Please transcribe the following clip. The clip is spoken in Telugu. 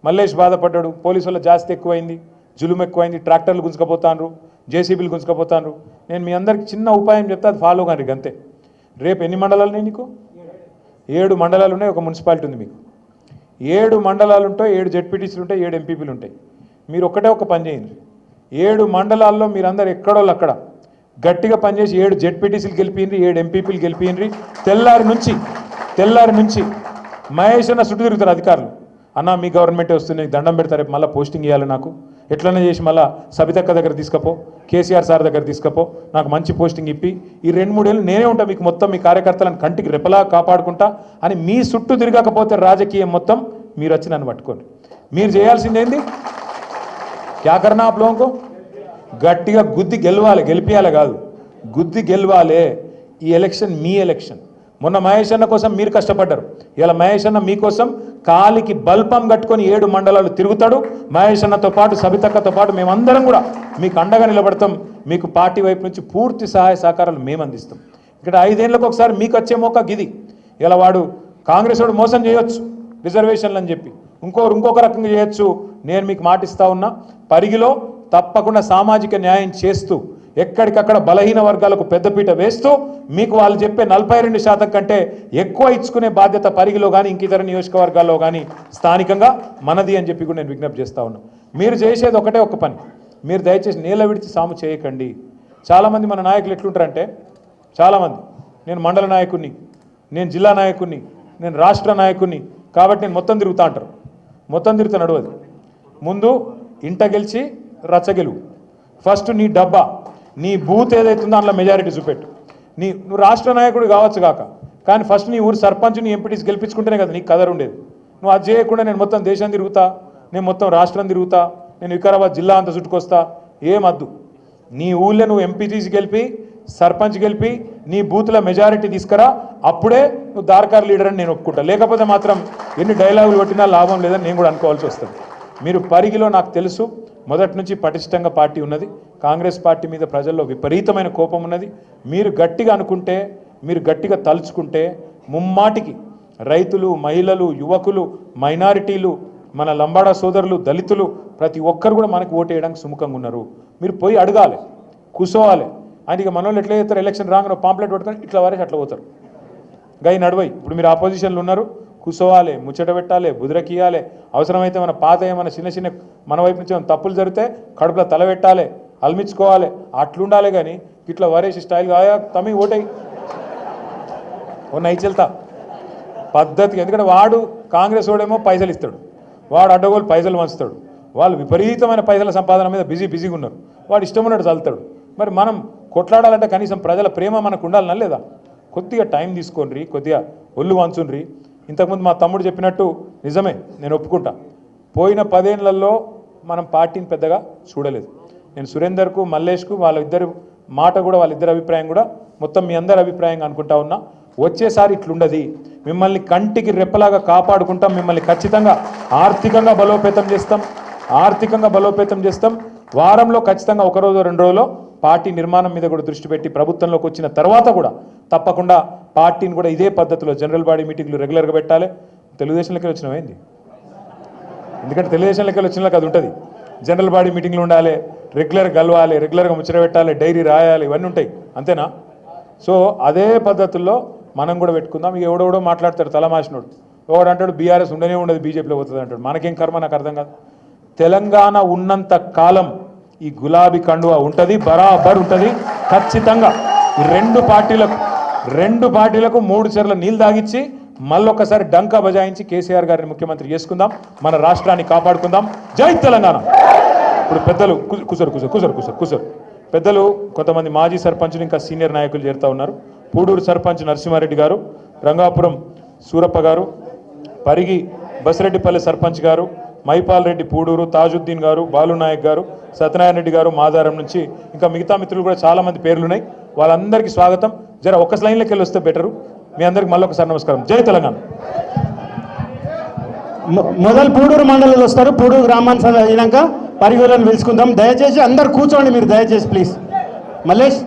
మల్లేష్ బాధపడ్డాడు, పోలీసుల జాస్తి ఎక్కువైంది, జులుం ఎక్కువైంది, ట్రాక్టర్లు గుంజుకపోతాను, జేసీబీలు గుంజుకపోతాను. నేను మీ అందరికి చిన్న ఉపాయం చెప్తే అది ఫాలో కానీ అంతే. రేపు ఎన్ని మండలాలు ఉన్నాయి నీకు? 7 మండలాలు ఉన్నాయి, ఒక మున్సిపాలిటీ ఉంది మీకు. 7 మండలాలు ఉంటాయి, 7 జెడ్పీటీసీలు ఉంటాయి, 7 ఎంపీపీలు ఉంటాయి. మీరు ఒక పని చేయండి. 7 మండలాల్లో మీరందరూ ఎక్కడోళ్ళు అక్కడ గట్టిగా పనిచేసి 7 జెడ్పీటీసీలు గెలిపిండ్రి, 7 ఎంపీపీలు గెలిపిండ్రి. తెల్లారి నుంచి మహేష్ అన్న చుట్టూ తిరుగుతారు అధికారులు. అన్న మీ గవర్నమెంటే వస్తుంది, దండం పెడతారు, రేపు మళ్ళీ పోస్టింగ్ ఇవ్వాలి, నాకు ఎట్లనే చేసి మళ్ళీ సబితక్క దగ్గర తీసుకపో, కేసీఆర్ సార్ దగ్గర తీసుకపో, నాకు మంచి పోస్టింగ్ ఇప్పి ఈ 2-3 ఏళ్ళు నేనే ఉంటా మీకు మొత్తం మీ కార్యకర్తలను కంటికి రెపలా కాపాడుకుంటా అని మీ చుట్టూ తిరగకపోతే రాజకీయం మొత్తం మీరు వచ్చి నన్ను పట్టుకోండి. మీరు చేయాల్సిందేంది? క్యా కర్నా ఆప్ లోగోं को? గట్టిగా గుద్ది గెలవాలి, గెలిపియాలి కాదు, గుద్ది గెలవాలి. ఈ ఎలక్షన్ మీ ఎలక్షన్. మొన్న మహేష్ అన్న కోసం మీరు కష్టపడ్డారు, ఇలా మహేష్ అన్న మీకోసం కాలికి బల్పం కట్టుకొని 7 మండలాలు తిరుగుతాడు. మహేష్ అన్నతో పాటు సబితక్కతో పాటు మేమందరం కూడా మీకు అండగా నిలబడతాం. మీకు పార్టీ వైపు నుంచి పూర్తి సహాయ సహకారాలు మేము అందిస్తాం. ఇక్కడ 5 ఏళ్ళకు ఒకసారి మీకు వచ్చే మోక గిది. ఇలా వాడు కాంగ్రెస్ వాడు మోసం చేయొచ్చు రిజర్వేషన్లు అని చెప్పి, ఇంకొక రకంగా చేయొచ్చు. నేను మీకు మాటిస్తా ఉన్నా, పరిగిలో తప్పకుండా సామాజిక న్యాయం చేస్తూ ఎక్కడికక్కడ బలహీన వర్గాలకు పెద్దపీట వేస్తూ మీకు వాళ్ళు చెప్పే 42% కంటే ఎక్కువ ఇచ్చుకునే బాధ్యత పరిగిలో కానీ ఇంకితర నియోజకవర్గాల్లో కానీ స్థానికంగా మనది అని చెప్పి కూడా నేను విజ్ఞప్తి చేస్తూ ఉన్నా. మీరు చేసేది ఒక పని, మీరు దయచేసి నేల విడిచి సాము చేయకండి. చాలామంది మన నాయకులు ఎట్లుంటారంటే, చాలామంది నేను మండల నాయకుడిని, నేను జిల్లా నాయకుడిని, నేను రాష్ట్ర నాయకుడిని కాబట్టి నేను మొత్తం తిరుగుతా అంటారు. మొత్తం తిరుగుతా నడవదు. ముందు ఇంట గెలిచి రచ్చగెలువు. ఫస్ట్ నీ డబ్బా, నీ బూత్ ఏదైతుందో అందులో మెజారిటీ చూపెట్టు. నువ్వు రాష్ట్ర నాయకుడు కావచ్చు కాక, కానీ ఫస్ట్ నీ ఊరు సర్పంచ్, నీ ఎంపీటీస్ గెలిపించుకుంటేనే కదా నీకు కదర్ ఉండేది. నువ్వు అది చేయకుండా నేను మొత్తం దేశం తిరుగుతా, నేను మొత్తం రాష్ట్రం తిరుగుతా, నేను వికారాబాద్ జిల్లా అంతా చుట్టుకొస్తా, ఏమద్దు. నీ ఊళ్ళో నువ్వు ఎంపీటీసీ గెలిపి, సర్పంచ్ గెలిపి, నీ బూత్లో మెజారిటీ తీసుకురా, అప్పుడే నువ్వు దార్కార్ లీడర్ అని నేను ఒప్పుకుంటా. లేకపోతే మాత్రం ఎన్ని డైలాగులు కొట్టినా లాభం లేదని నేను కూడా అనుకోవాల్సి వస్తుంది. మీరు పరిగిలో నాకు తెలుసు మొదటి నుంచి పటిష్టంగా పార్టీ ఉన్నది. కాంగ్రెస్ పార్టీ మీద ప్రజల్లో విపరీతమైన కోపం ఉన్నది. మీరు గట్టిగా అనుకుంటే, మీరు గట్టిగా తలుచుకుంటే ముమ్మాటికి రైతులు, మహిళలు, యువకులు, మైనారిటీలు, మన లంబాడా సోదరులు, దళితులు ప్రతి ఒక్కరు కూడా మనకు ఓటు వేయడానికి సుముఖంగా ఉన్నారు. మీరు పోయి అడగాలి, కూర్చోవాలి. ఆయనకి మన వాళ్ళు ఎట్లా చేస్తారు, ఎలక్షన్ రాగానే పాంప్లెట్ పట్టుకొని ఇట్లా వారేసి అట్లా పోతారు. గై నడవై. ఇప్పుడు మీరు ఆపోజిషన్లు ఉన్నారు, కూర్చోవాలి, ముచ్చట పెట్టాలి, బుద్రకియాలి. అవసరమైతే మన పాత ఏమైనా చిన్న మన వైపు నుంచి ఏమైనా తప్పులు జరిగితే కడుపులో తల పెట్టాలి, అల్మించుకోవాలి. అట్లుండాలి. కానీ ఇట్లా వరేసి స్టైల్గా తమి ఓటై ఓ నైచెల్తా పద్ధతికి. ఎందుకంటే వాడు కాంగ్రెస్ వాడేమో పైసలు ఇస్తాడు, వాడు అడ్డగోలు పైసలు వంచుతాడు. వాళ్ళు విపరీతమైన పైసల సంపాదన మీద బిజీగా ఉన్నారు. వాడు ఇష్టం ఉన్నట్టు చల్లుతాడు. మరి మనం కొట్లాడాలంటే కనీసం ప్రజల ప్రేమ మనకు ఉండాలన్నా లేదా? కొద్దిగా టైం తీసుకోండి, కొద్దిగా ఒళ్ళు వంచుండ్రి. ఇంతకుముందు మా తమ్ముడు చెప్పినట్టు నిజమే, నేను ఒప్పుకుంటా. పోయిన 10 ఏళ్లలో మనం పార్టీని పెద్దగా చూడలేదు. నేను సురేందర్కు, మల్లేష్కు వాళ్ళిద్దరి మాట కూడా, వాళ్ళిద్దరి అభిప్రాయం కూడా మొత్తం మీ అందరి అభిప్రాయంగా అనుకుంటా ఉన్నా. వచ్చేసారి ఇట్లుండది. మిమ్మల్ని కంటికి రెప్పలాగా కాపాడుకుంటాం. మిమ్మల్ని ఖచ్చితంగా ఆర్థికంగా బలోపేతం చేస్తాం. వారంలో ఖచ్చితంగా 1 రోజు 2 రోజుల్లో పార్టీ నిర్మాణం మీద కూడా దృష్టి పెట్టి ప్రభుత్వంలోకి వచ్చిన తర్వాత కూడా తప్పకుండా పార్టీని కూడా ఇదే పద్ధతిలో జనరల్ బాడీ మీటింగ్లు రెగ్యులర్గా పెట్టాలి. తెలుగుదేశంలోకి వచ్చినవేంది? ఎందుకంటే తెలుగుదేశంలోకి వచ్చిన అది ఉంటుంది. జనరల్ బాడీ మీటింగ్లు ఉండాలి, రెగ్యులర్గా కలవాలి, రెగ్యులర్గా ముచ్చట పెట్టాలి, డైరీ రాయాలి, ఇవన్నీ ఉంటాయి. అంతేనా? సో అదే పద్ధతుల్లో మనం కూడా పెట్టుకుందాం. ఇక ఎవడెవడో మాట్లాడతాడు తలమాసినోడు. ఒకడు అంటాడు బీఆర్ఎస్ ఉండనే ఉండదు, బీజేపీలో పోతుంది అంటాడు. మనకేం కర్మ, నాకు అర్థం కాదు. తెలంగాణ ఉన్నంత కాలం ఈ గులాబీ కండువా ఉంటుంది, బరాబర్ ఉంటుంది. ఖచ్చితంగా ఈ రెండు పార్టీలకు 3 చెర్ల నీళ్ళు తాగిచ్చి మళ్ళొక్కసారి డంకా బజాయించి కేసీఆర్ గారిని ముఖ్యమంత్రి చేసుకుందాం, మన రాష్ట్రాన్ని కాపాడుకుందాం. జై తెలంగాణ. ఇప్పుడు పెద్దలు కూసరు పెద్దలు కొంతమంది మాజీ సర్పంచులు, ఇంకా సీనియర్ నాయకులు చేరుతా ఉన్నారు. పూడూరు సర్పంచ్ నరసింహారెడ్డి గారు, రంగాపురం సూరప్ప గారు, పరిగి బసిరెడ్డిపల్లి సర్పంచ్ గారు, మైపాల్ రెడ్డి పూడూరు, తాజుద్దీన్ గారు, బాలునాయక్ గారు, సత్యనారాయణ రెడ్డి గారు మాదారం నుంచి, ఇంకా మిగతా మిత్రులు కూడా చాలామంది పేర్లున్నాయి. వాళ్ళందరికీ స్వాగతం. జర ఒక్క లైన్లోకి వెళ్ళి వస్తే బెటరు. మీ అందరికి మళ్ళీ ఒకసారి నమస్కారం. జై తెలంగాణ. మొదలు పూడూరు మండలంలో వస్తారు. పూడూరు గ్రామానికి అయినాక పరిగణలను పిలుచుకుందాం. దయచేసి అందరు కూర్చోండి మీరు, దయచేసి ప్లీజ్. మల్లేష్